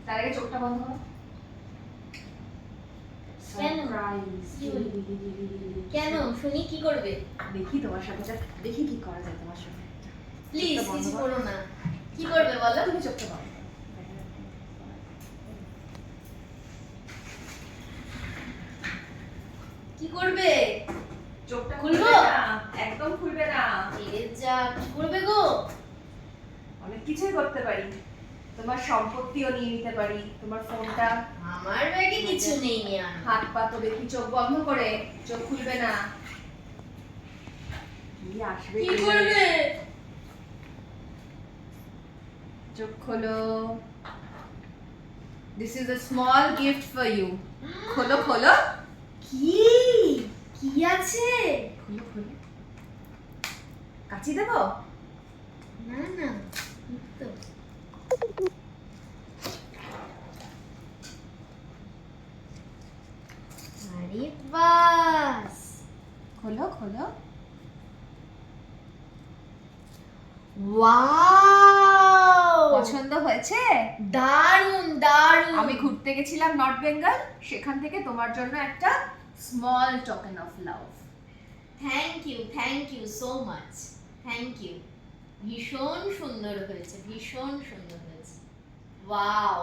তার আগে চোখটা বন্ধ করো। কেন? কেন শুনি কি করবে? দেখি তোমার সাথে দেখি কি করা যায় তোমার সাথে। প্লিজ চোখটা বন্ধ কিছু করো। করো না। কি করবে বলো? তুমি চোখটা বন্ধ করো। কি করবে? চোখটা খুলবো? খুলবে না, একদম খুলবে না। এ যা, কি করবে গো? অনেক কিছুই করতে পারি। তোমার সম্পত্তিও নিয়ে নিতে পারি, তোমার ফোনটা। আমার ব্যাগে কিছু নেই আর। হাত পা তো দেখি চোখ বন্ধ করে, চোখ খুলবে না। কি আসবে? কি করবে? চোখ খোলো। This is a small gift for you. খোলো খোলো। কি? কি আছে? খোলো খোলো। কাচি দেবো? না না, এই তো। আরে বাস, খোলো খোলো। ওয়াও, পছন্দ হয়েছে? দারুন দারুন। আমি ঘুরতে গেছিলাম নর্থ বেঙ্গল, সেখান থেকে তোমার জন্য একটা small token of love. Thank you so much, thank you. ভীষণ সুন্দর হয়েছে, ভীষণ সুন্দর হয়েছে। ওয়াও।